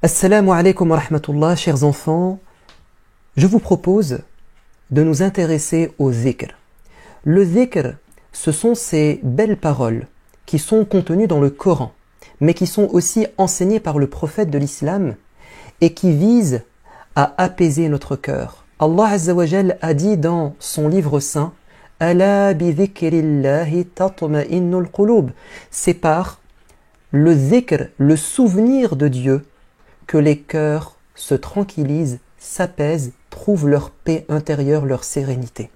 Assalamu alaikum wa rahmatullah, chers enfants. Je vous propose de nous intéresser au dhikr. Le dhikr, ce sont ces belles paroles qui sont contenues dans le Coran, mais qui sont aussi enseignées par le prophète de l'islam et qui visent à apaiser notre cœur. Allah Azza wa Jal a dit dans son livre saint « Ala bi dhikrillahi tatma'innul qulub » C'est par le dhikr, le souvenir de Dieu, que les cœurs se tranquillisent, s'apaisent, trouvent leur paix intérieure, leur sérénité.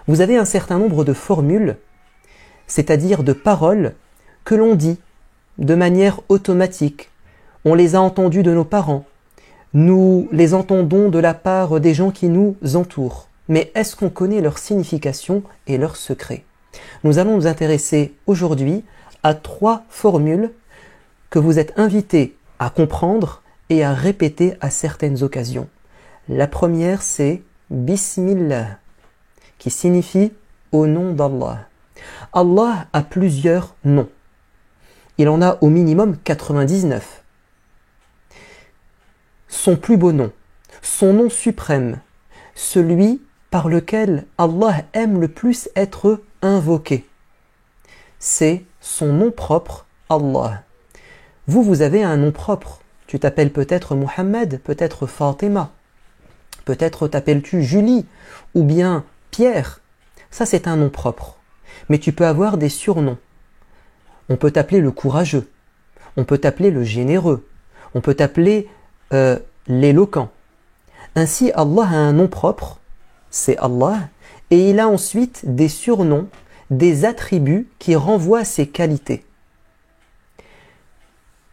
Vous avez un certain nombre de formules, c'est-à-dire de paroles, que l'on dit de manière automatique. On les a entendues de nos parents, nous les entendons de la part des gens qui nous entourent. Mais est-ce qu'on connaît leur signification et leur secret? Nous allons nous intéresser aujourd'hui à 3 formules que vous êtes invités à comprendre et à répéter à certaines occasions. La première, c'est Bismillah, qui signifie au nom d'Allah. Allah a plusieurs noms. Il en a au minimum 99. Son plus beau nom, son nom suprême, celui par lequel Allah aime le plus être invoqué, c'est son nom propre, Allah. Vous avez un nom propre. Tu t'appelles peut-être Mohammed, peut-être Fatima, peut-être t'appelles-tu Julie, ou bien Pierre. Ça, c'est un nom propre. Mais tu peux avoir des surnoms. On peut t'appeler le courageux, on peut t'appeler le généreux, on peut t'appeler l'éloquent. Ainsi, Allah a un nom propre, c'est Allah, et il a ensuite des surnoms, des attributs qui renvoient à ses qualités.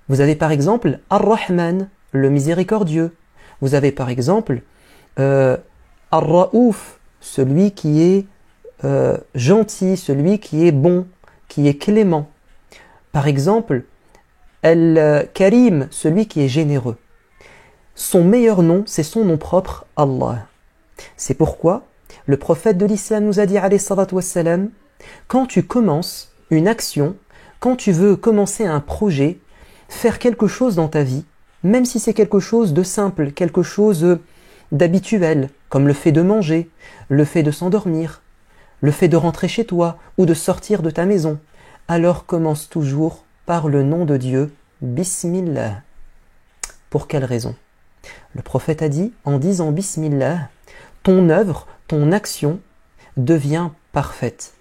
Vous avez par exemple Ar-Rahman, le miséricordieux. Vous avez par exemple Ar-Raouf, celui qui est gentil, celui qui est bon, qui est clément. Par exemple, Al-Karim, celui qui est généreux. Son meilleur nom, c'est son nom propre, Allah. C'est pourquoi le prophète de l'islam nous a dit, alayhi salatu wassalam, quand tu commences une action, quand tu veux commencer un projet, faire quelque chose dans ta vie, même si c'est quelque chose de simple, quelque chose d'habituel, comme le fait de manger, le fait de s'endormir, le fait de rentrer chez toi ou de sortir de ta maison, alors commence toujours par le nom de Dieu, Bismillah. Pour quelle raison? Le prophète a dit, en disant Bismillah, ton œuvre, ton action devient parfaite.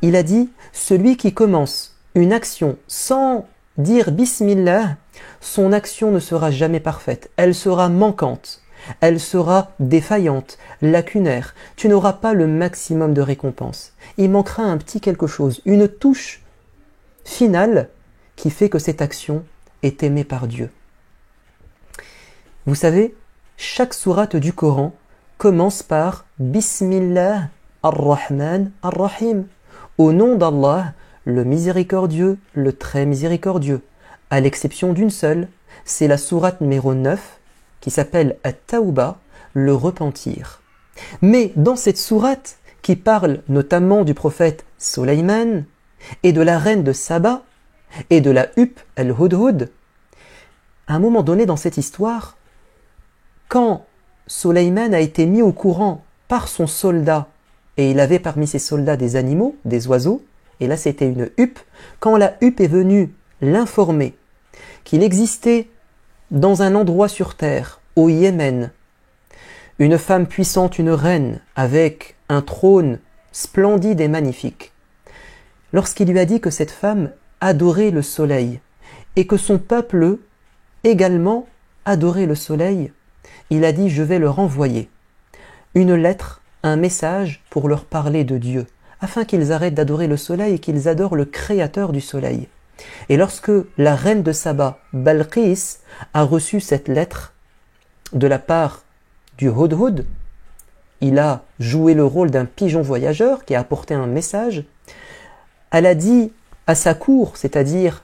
Il a dit, celui qui commence une action sans dire Bismillah, son action ne sera jamais parfaite. Elle sera manquante, elle sera défaillante, lacunaire. Tu n'auras pas le maximum de récompense. Il manquera un petit quelque chose, une touche finale qui fait que cette action est aimée par Dieu. Vous savez, chaque sourate du Coran commence par Bismillah ar-Rahman ar-Rahim. Au nom d'Allah, le miséricordieux, le très miséricordieux, à l'exception d'une seule, c'est la sourate numéro 9 qui s'appelle At-Tawbah, le repentir. Mais dans cette sourate qui parle notamment du prophète Soleiman et de la reine de Saba et de la huppe Al-Hudhud, à un moment donné dans cette histoire, quand Soleiman a été mis au courant par son soldat, et il avait parmi ses soldats des animaux, des oiseaux, et là c'était une huppe, quand la huppe est venue l'informer qu'il existait dans un endroit sur terre, au Yémen, une femme puissante, une reine, avec un trône splendide et magnifique, lorsqu'il lui a dit que cette femme adorait le soleil, et que son peuple également adorait le soleil, il a dit « je vais leur envoyer une lettre, un message pour leur parler de Dieu, afin qu'ils arrêtent d'adorer le soleil et qu'ils adorent le créateur du soleil. » Et lorsque la reine de Saba, Balqis, a reçu cette lettre de la part du Hudhud, il a joué le rôle d'un pigeon voyageur qui a apporté un message. Elle a dit à sa cour, c'est-à-dire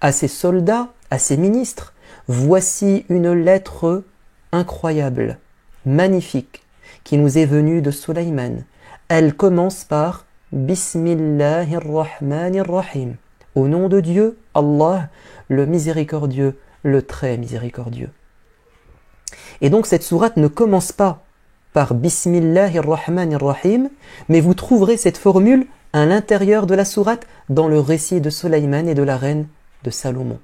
à ses soldats, à ses ministres, « voici une lettre incroyable, magnifique, qui nous est venue de Soleiman. Elle commence par Bismillahirrahmanirrahim. Au nom de Dieu, Allah, le miséricordieux, le très miséricordieux. Et donc cette sourate ne commence pas par Bismillahir-Rahmanir-Rahim, mais vous trouverez cette formule à l'intérieur de la sourate dans le récit de Sulayman et de la reine de Salomon.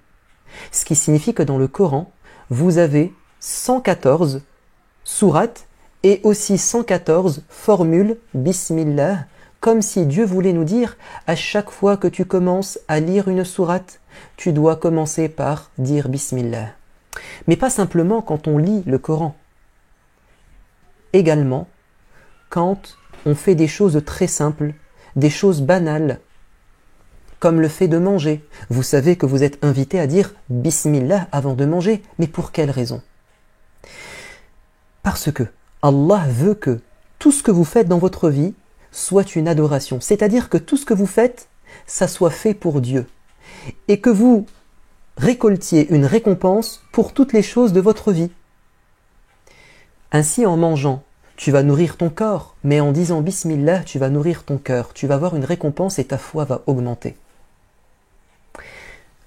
Ce qui signifie que dans le Coran, vous avez 114 sourates et aussi 114 formules Bismillah, comme si Dieu voulait nous dire à chaque fois que tu commences à lire une sourate, tu dois commencer par dire Bismillah. Mais pas simplement quand on lit le Coran. Également, quand on fait des choses très simples, des choses banales, comme le fait de manger. Vous savez que vous êtes invité à dire Bismillah avant de manger, mais pour quelle raison? Parce que Allah veut que tout ce que vous faites dans votre vie soit une adoration, c'est-à-dire que tout ce que vous faites, ça soit fait pour Dieu, et que vous récoltiez une récompense pour toutes les choses de votre vie. Ainsi, en mangeant, tu vas nourrir ton corps, mais en disant Bismillah, tu vas nourrir ton cœur, tu vas avoir une récompense et ta foi va augmenter.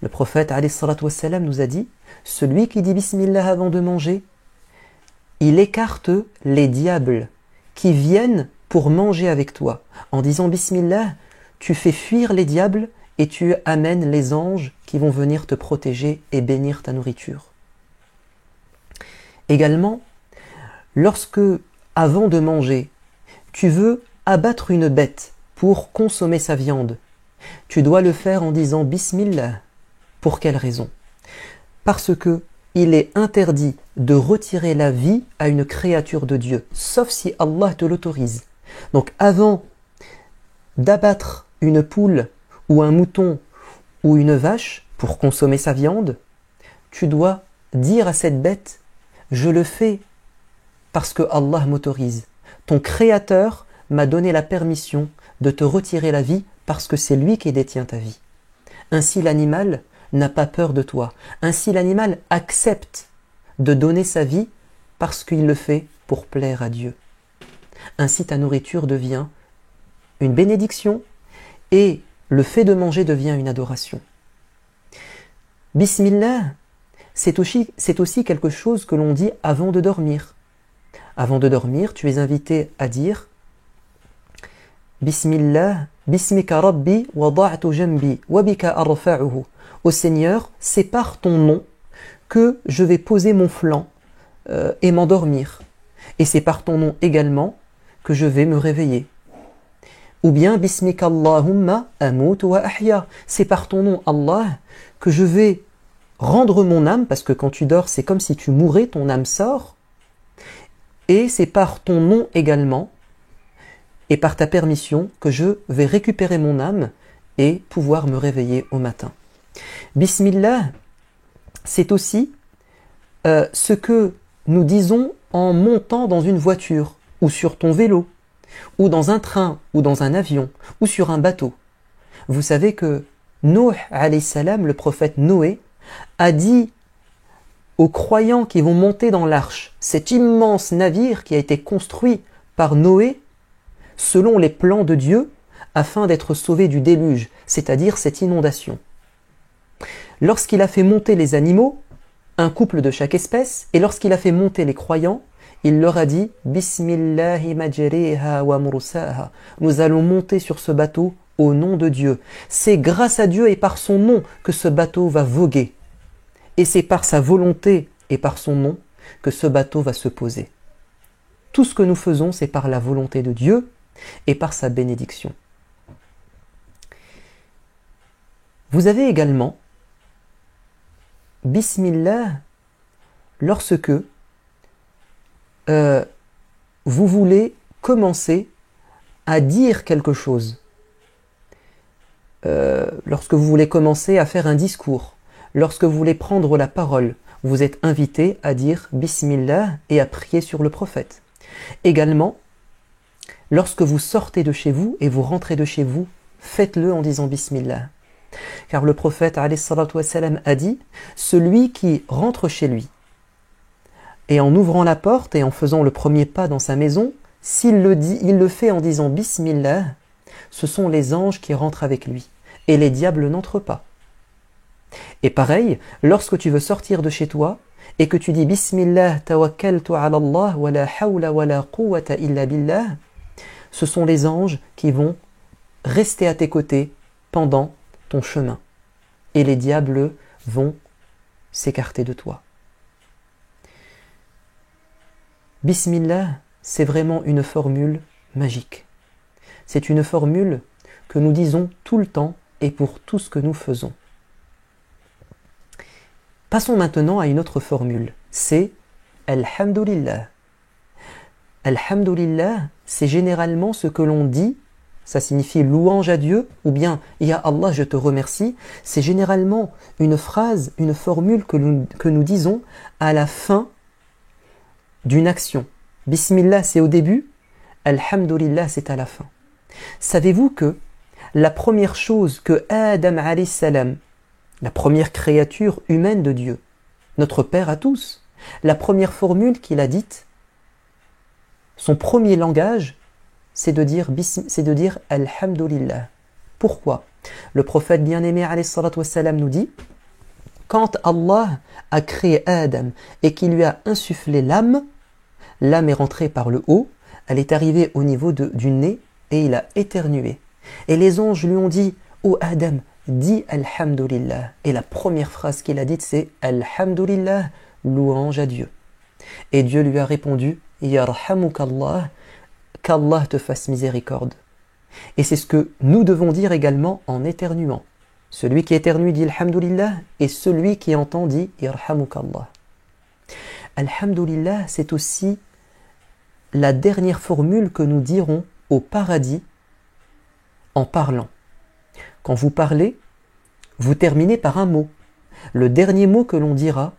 Le prophète alayhi salatu wassalam nous a dit, celui qui dit Bismillah avant de manger, il écarte les diables qui viennent pour manger avec toi. En disant Bismillah, tu fais fuir les diables et tu amènes les anges qui vont venir te protéger et bénir ta nourriture. Également, lorsque, avant de manger, tu veux abattre une bête pour consommer sa viande, tu dois le faire en disant Bismillah. Pour quelle raison? Parce que il est interdit de retirer la vie à une créature de Dieu, sauf si Allah te l'autorise. Donc avant d'abattre une poule ou un mouton ou une vache pour consommer sa viande, tu dois dire à cette bête, je le fais parce que Allah m'autorise. Ton Créateur m'a donné la permission de te retirer la vie parce que c'est lui qui détient ta vie. Ainsi l'animal n'a pas peur de toi. Ainsi l'animal accepte de donner sa vie parce qu'il le fait pour plaire à Dieu. Ainsi ta nourriture devient une bénédiction et le fait de manger devient une adoration. Bismillah, c'est aussi quelque chose que l'on dit avant de dormir. Avant de dormir, tu es invité à dire Bismillah, Bismika Rabbi wada'tu jambi wa bika arfa'uhu. Ô Seigneur, c'est par ton nom que je vais poser mon flanc et m'endormir. Et c'est par ton nom également que je vais me réveiller. Ou bien Bismika Allahumma amut wa ahya. C'est par ton nom Allah que je vais rendre mon âme, parce que quand tu dors, c'est comme si tu mourais, ton âme sort. Et c'est par ton nom également et par ta permission que je vais récupérer mon âme et pouvoir me réveiller au matin. Bismillah, c'est aussi ce que nous disons en montant dans une voiture, ou sur ton vélo, ou dans un train, ou dans un avion, ou sur un bateau. Vous savez que Nuh, alayhi salam, le prophète Noé, a dit aux croyants qui vont monter dans l'arche, cet immense navire qui a été construit par Noé, selon les plans de Dieu, afin d'être sauvé du déluge, c'est-à-dire cette inondation. Lorsqu'il a fait monter les animaux, un couple de chaque espèce, et lorsqu'il a fait monter les croyants, il leur a dit « Bismillahi majriha wa mursaha » Nous allons monter sur ce bateau au nom de Dieu. C'est grâce à Dieu et par son nom que ce bateau va voguer. Et c'est par sa volonté et par son nom que ce bateau va se poser. Tout ce que nous faisons, c'est par la volonté de Dieu et par sa bénédiction. Vous avez également Bismillah lorsque vous voulez commencer à dire quelque chose. Lorsque vous voulez commencer à faire un discours, lorsque vous voulez prendre la parole, vous êtes invité à dire Bismillah et à prier sur le prophète. Également, lorsque vous sortez de chez vous et vous rentrez de chez vous, faites-le en disant Bismillah. Car le prophète alayhi salatu wassalam a dit, celui qui rentre chez lui et en ouvrant la porte et en faisant le premier pas dans sa maison, s'il le dit, il le fait en disant Bismillah, ce sont les anges qui rentrent avec lui et les diables n'entrent pas. Et pareil, lorsque tu veux sortir de chez toi et que tu dis Bismillah tawakkaltu ala Allah wa la hawla wa la quwwata illa billah, ce sont les anges qui vont rester à tes côtés pendant ton chemin. Et les diables vont s'écarter de toi. Bismillah, c'est vraiment une formule magique. C'est une formule que nous disons tout le temps et pour tout ce que nous faisons. Passons maintenant à une autre formule, c'est Alhamdulillah. Alhamdulillah, c'est généralement ce que l'on dit, ça signifie louange à Dieu, ou bien Ya Allah, je te remercie. C'est généralement une phrase, une formule que nous disons à la fin d'une action. Bismillah, c'est au début, Alhamdulillah, c'est à la fin. Savez-vous que la première chose que Adam alayhi salam, la première créature humaine de Dieu, notre Père à tous, la première formule qu'il a dite, son premier langage, c'est de dire Alhamdulillah. Pourquoi? Le prophète bien-aimé alayhi salatu wassalam nous dit, quand Allah a créé Adam et qu'il lui a insufflé l'âme est rentrée par le haut, elle est arrivée au niveau du nez et il a éternué. Et les anges lui ont dit, ô Adam, dis Alhamdulillah. Et la première phrase qu'il a dite, c'est Alhamdulillah, louange à Dieu. Et Dieu lui a répondu, Yarhamukallah, qu'Allah te fasse miséricorde. Et c'est ce que nous devons dire également en éternuant. Celui qui éternue dit Alhamdulillah et celui qui entend dit Yarhamukallah. Alhamdulillah, c'est aussi la dernière formule que nous dirons au paradis en parlant. Quand vous parlez, vous terminez par un mot. Le dernier mot que l'on dira,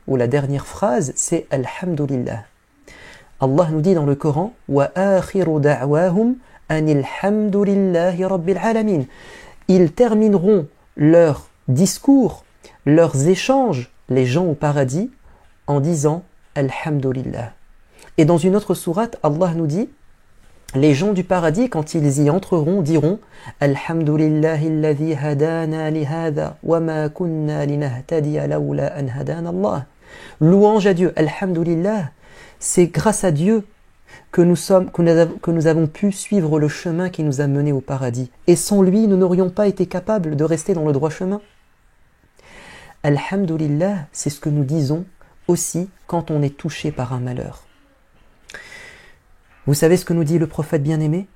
ou la dernière phrase, c'est Alhamdulillah. Allah nous dit dans le Coran Wa akhiru da'wahum anil hamdulillahi rabbil alamin. Ils termineront leur discours, leurs échanges, les gens au paradis, en disant Alhamdulillah. Et dans une autre sourate, Allah nous dit les gens du paradis, quand ils y entreront, diront Alhamdulillahi alladhi hadana li hadha wa ma kunna linahtadiya lawla an hadana Allah. Louange à Dieu, Alhamdulillah. C'est grâce à Dieu que nous avons pu suivre le chemin qui nous a menés au paradis. Et sans lui, nous n'aurions pas été capables de rester dans le droit chemin. Alhamdulillah, c'est ce que nous disons aussi quand on est touché par un malheur. Vous savez ce que nous dit le prophète bien-aimé?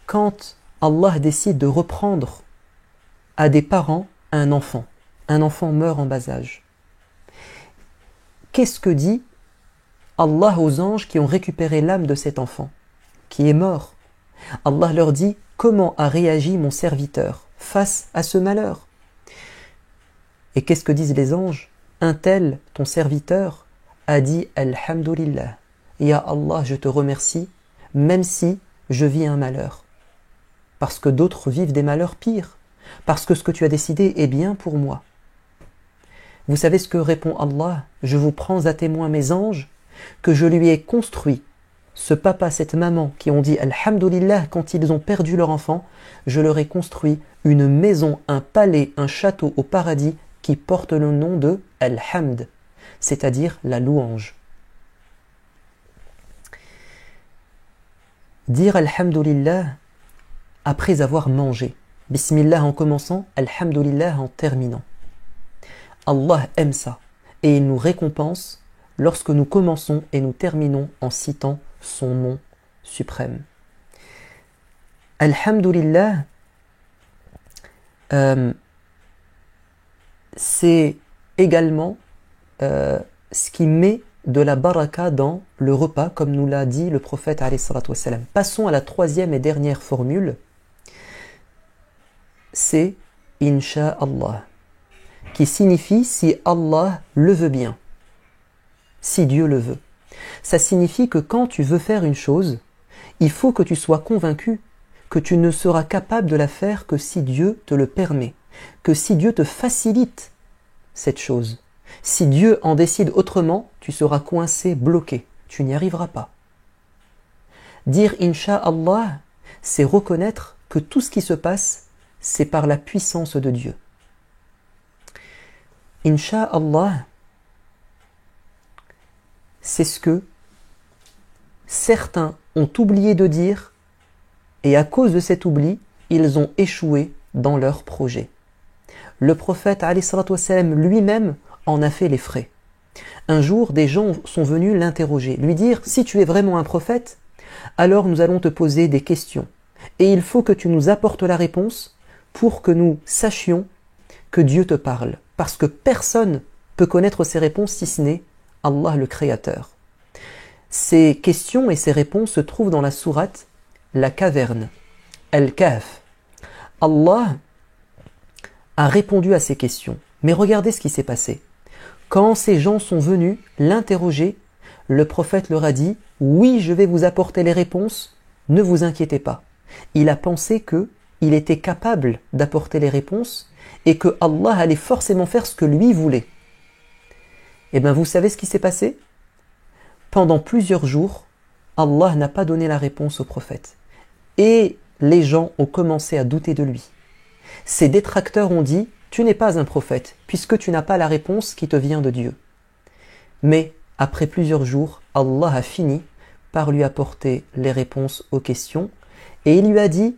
Quand Allah décide de reprendre à des parents un enfant meurt en bas âge. Qu'est-ce que dit Allah aux anges qui ont récupéré l'âme de cet enfant, qui est mort? Allah leur dit, comment a réagi mon serviteur face à ce malheur? Et qu'est-ce que disent les anges? Un tel, ton serviteur, a dit Alhamdulillah. Ya Allah, je te remercie, même si je vis un malheur. Parce que d'autres vivent des malheurs pires. Parce que ce que tu as décidé est bien pour moi. Vous savez ce que répond Allah? Je vous prends à témoin mes anges, que je lui ai construit, ce papa, cette maman qui ont dit Alhamdulillah quand ils ont perdu leur enfant, je leur ai construit une maison, un palais, un château au paradis qui porte le nom de Alhamd, c'est-à-dire la louange. Dire Alhamdulillah après avoir mangé. Bismillah en commençant, Alhamdulillah en terminant. Allah aime ça et il nous récompense lorsque nous commençons et nous terminons en citant son nom suprême. Alhamdulillah, c'est également ce qui met de la baraka dans le repas, comme nous l'a dit le prophète alayhi salatu wassalam. Passons à la troisième et dernière formule, c'est Inch'Allah, qui signifie si Allah le veut bien, si Dieu le veut. Ça signifie que quand tu veux faire une chose, il faut que tu sois convaincu que tu ne seras capable de la faire que si Dieu te le permet, que si Dieu te facilite cette chose. Si Dieu en décide autrement, tu seras coincé, bloqué, tu n'y arriveras pas. Dire Inch'Allah, c'est reconnaître que tout ce qui se passe, c'est par la puissance de Dieu. Inch'Allah, c'est ce que certains ont oublié de dire et à cause de cet oubli, ils ont échoué dans leur projet. Le prophète alayhi salatu wassalam lui-même en a fait les frais. Un jour, des gens sont venus l'interroger, lui dire « Si tu es vraiment un prophète, alors nous allons te poser des questions. Et il faut que tu nous apportes la réponse pour que nous sachions que Dieu te parle. Parce que personne peut connaître ces réponses si ce n'est Allah le Créateur. » Ces questions et ces réponses se trouvent dans la sourate La Caverne, Al-Kahf. Allah a répondu à ces questions. Mais regardez ce qui s'est passé. Quand ces gens sont venus l'interroger, le prophète leur a dit « Oui, je vais vous apporter les réponses, ne vous inquiétez pas. » Il a pensé qu'il était capable d'apporter les réponses et que Allah allait forcément faire ce que lui voulait. Eh bien, vous savez ce qui s'est passé? Pendant plusieurs jours, Allah n'a pas donné la réponse au prophète. Et les gens ont commencé à douter de lui. Ses détracteurs ont dit « Tu n'es pas un prophète, puisque tu n'as pas la réponse qui te vient de Dieu. » Mais après plusieurs jours, Allah a fini par lui apporter les réponses aux questions et il lui a dit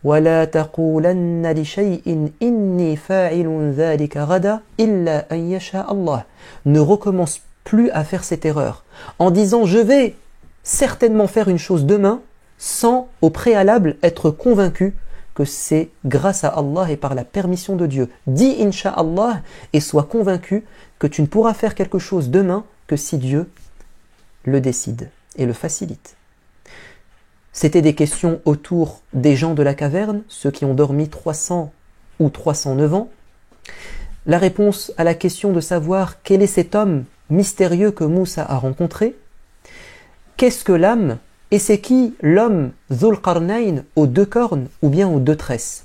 وَلَا تَقُولَنَّ لِشَيْءٍ إِنِّي فَاعِلٌ ذَلِكَ غَدًا إِلَّا أَن يَشَاءَ اللَّهُ. Ne recommence plus à faire cette erreur en disant je vais certainement faire une chose demain sans au préalable être convaincu que c'est grâce à Allah et par la permission de Dieu. Dis Inch'Allah et sois convaincu que tu ne pourras faire quelque chose demain que si Dieu le décide et le facilite. C'était des questions autour des gens de la caverne, ceux qui ont dormi 300 ou 309 ans. La réponse à la question de savoir quel est cet homme mystérieux que Moussa a rencontré. Qu'est-ce que l'âme? Et c'est qui l'homme Dhul Qarnayn aux deux cornes ou bien aux deux tresses?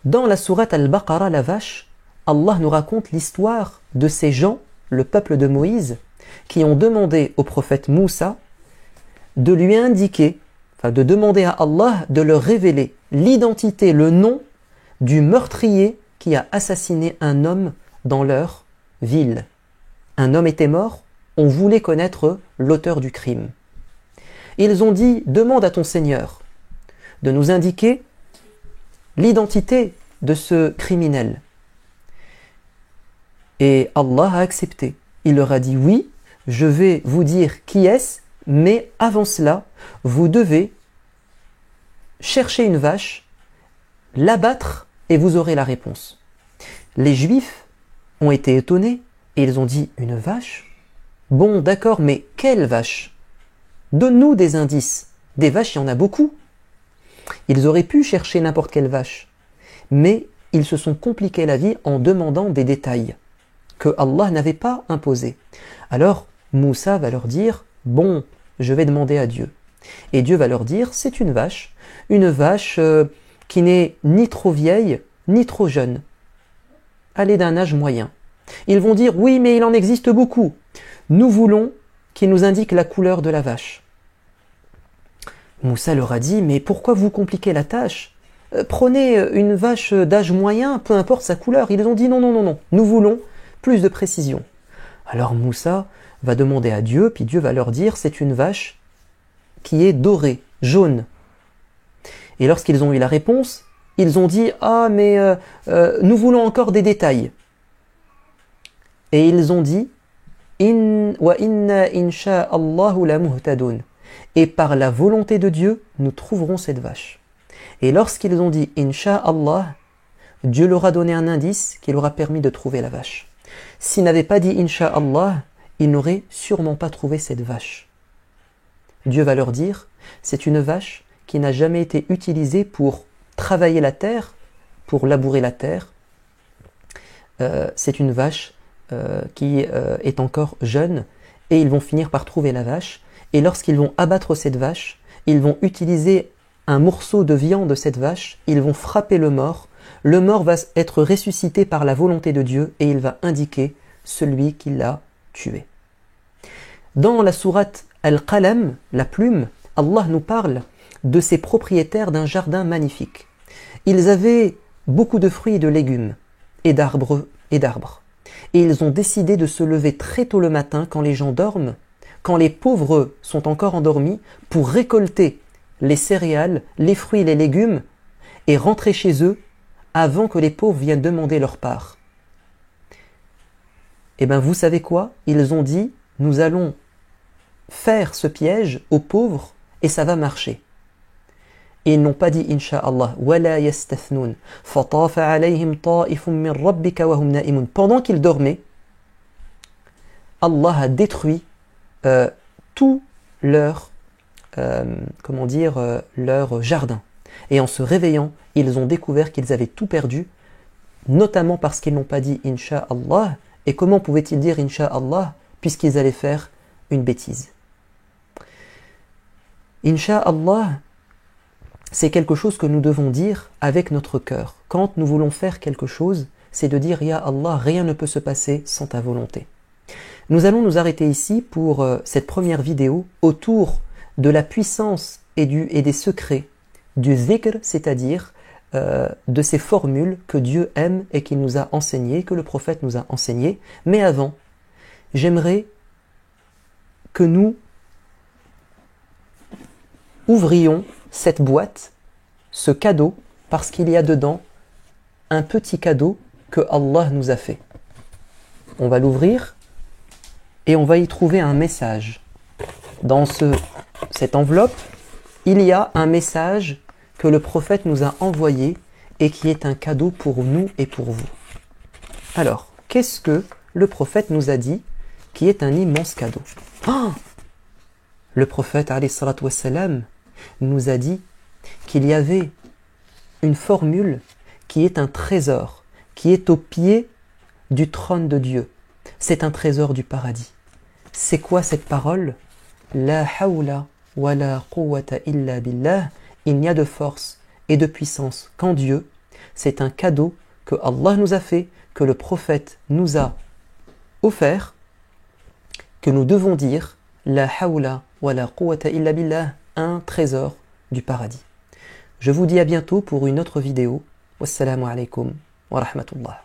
Dans la sourate Al-Baqarah, la vache, Allah nous raconte l'histoire de ces gens, le peuple de Moïse, qui ont demandé au prophète Moussa de lui indiquer, de demander à Allah de leur révéler l'identité, le nom du meurtrier qui a assassiné un homme dans leur ville. Un homme était mort, on voulait connaître l'auteur du crime. Ils ont dit, demande à ton Seigneur de nous indiquer l'identité de ce criminel. Et Allah a accepté. Il leur a dit, oui, je vais vous dire qui est-ce, mais avant cela, vous devez chercher une vache, l'abattre et vous aurez la réponse. Les Juifs ont été étonnés et ils ont dit, une vache? Bon, d'accord, mais quelle vache? Donne-nous des indices. Des vaches, il y en a beaucoup. Ils auraient pu chercher n'importe quelle vache, mais ils se sont compliqués la vie en demandant des détails que Allah n'avait pas imposés. Alors, Moussa va leur dire, bon, je vais demander à Dieu. Et Dieu va leur dire, c'est une vache qui n'est ni trop vieille, ni trop jeune. Elle est d'un âge moyen. Ils vont dire, oui, mais il en existe beaucoup. Nous voulons qu'il nous indique la couleur de la vache. Moussa leur a dit, mais pourquoi vous compliquez la tâche? Prenez une vache d'âge moyen, peu importe sa couleur. Ils ont dit, non, non, non, non, nous voulons plus de précision. Alors Moussa va demander à Dieu, puis Dieu va leur dire, c'est une vache qui est dorée, jaune. Et lorsqu'ils ont eu la réponse, ils ont dit, ah, mais nous voulons encore des détails. Et ils ont dit, wa inna insha'Allahu la muhtadun. Et par la volonté de Dieu, nous trouverons cette vache. Et lorsqu'ils ont dit Inch'Allah, Dieu leur a donné un indice qui leur a permis de trouver la vache. S'ils n'avaient pas dit Inch'Allah, ils n'auraient sûrement pas trouvé cette vache. Dieu va leur dire, c'est une vache qui n'a jamais été utilisée pour travailler la terre, pour labourer la terre. C'est une vache qui est encore jeune et ils vont finir par trouver la vache. Et lorsqu'ils vont abattre cette vache, ils vont utiliser un morceau de viande de cette vache, ils vont frapper le mort va être ressuscité par la volonté de Dieu et il va indiquer celui qui l'a tué. Dans la sourate Al-Qalam, la plume, Allah nous parle de ces propriétaires d'un jardin magnifique. Ils avaient beaucoup de fruits et de légumes. et d'arbres. Et ils ont décidé de se lever très tôt le matin quand les gens dorment, quand les pauvres sont encore endormis, pour récolter les céréales, les fruits et les légumes et rentrer chez eux avant que les pauvres viennent demander leur part. Eh bien, vous savez quoi? Ils ont dit, nous allons faire ce piège aux pauvres et ça va marcher. Et ils n'ont pas dit Inch'Allah, wala yastathnoun, fatafa alayhim ta'ifun min rabbika wa hum na'imun. Pendant qu'ils dormaient, Allah a détruit tout leur, leur jardin. Et en se réveillant, ils ont découvert qu'ils avaient tout perdu, notamment parce qu'ils n'ont pas dit Inch'Allah. Et comment pouvaient-ils dire Inch'Allah puisqu'ils allaient faire une bêtise? Inch'Allah, c'est quelque chose que nous devons dire avec notre cœur. Quand nous voulons faire quelque chose, c'est de dire Ya Allah, rien ne peut se passer sans ta volonté. Nous allons nous arrêter ici pour cette première vidéo autour de la puissance et des secrets du dhikr, c'est-à-dire de ces formules que Dieu aime et qu'il nous a enseignées, que le prophète nous a enseignées. Mais avant, j'aimerais que nous ouvrions cette boîte, ce cadeau, parce qu'il y a dedans un petit cadeau que Allah nous a fait. On va l'ouvrir et on va y trouver un message. Dans cette enveloppe, il y a un message que le prophète nous a envoyé et qui est un cadeau pour nous et pour vous. Alors, qu'est-ce que le prophète nous a dit qui est un immense cadeau? Le prophète alayhi salatu wassalam nous a dit qu'il y avait une formule qui est un trésor, qui est au pied du trône de Dieu. C'est un trésor du paradis. C'est quoi cette parole? La hawla wa la quwwata illa billah. Il n'y a de force et de puissance qu'en Dieu. C'est un cadeau que Allah nous a fait, que le prophète nous a offert, que nous devons dire La hawla wa la quwwata illa billah, un trésor du paradis. Je vous dis à bientôt pour une autre vidéo. Wassalamu alaikum wa rahmatullah.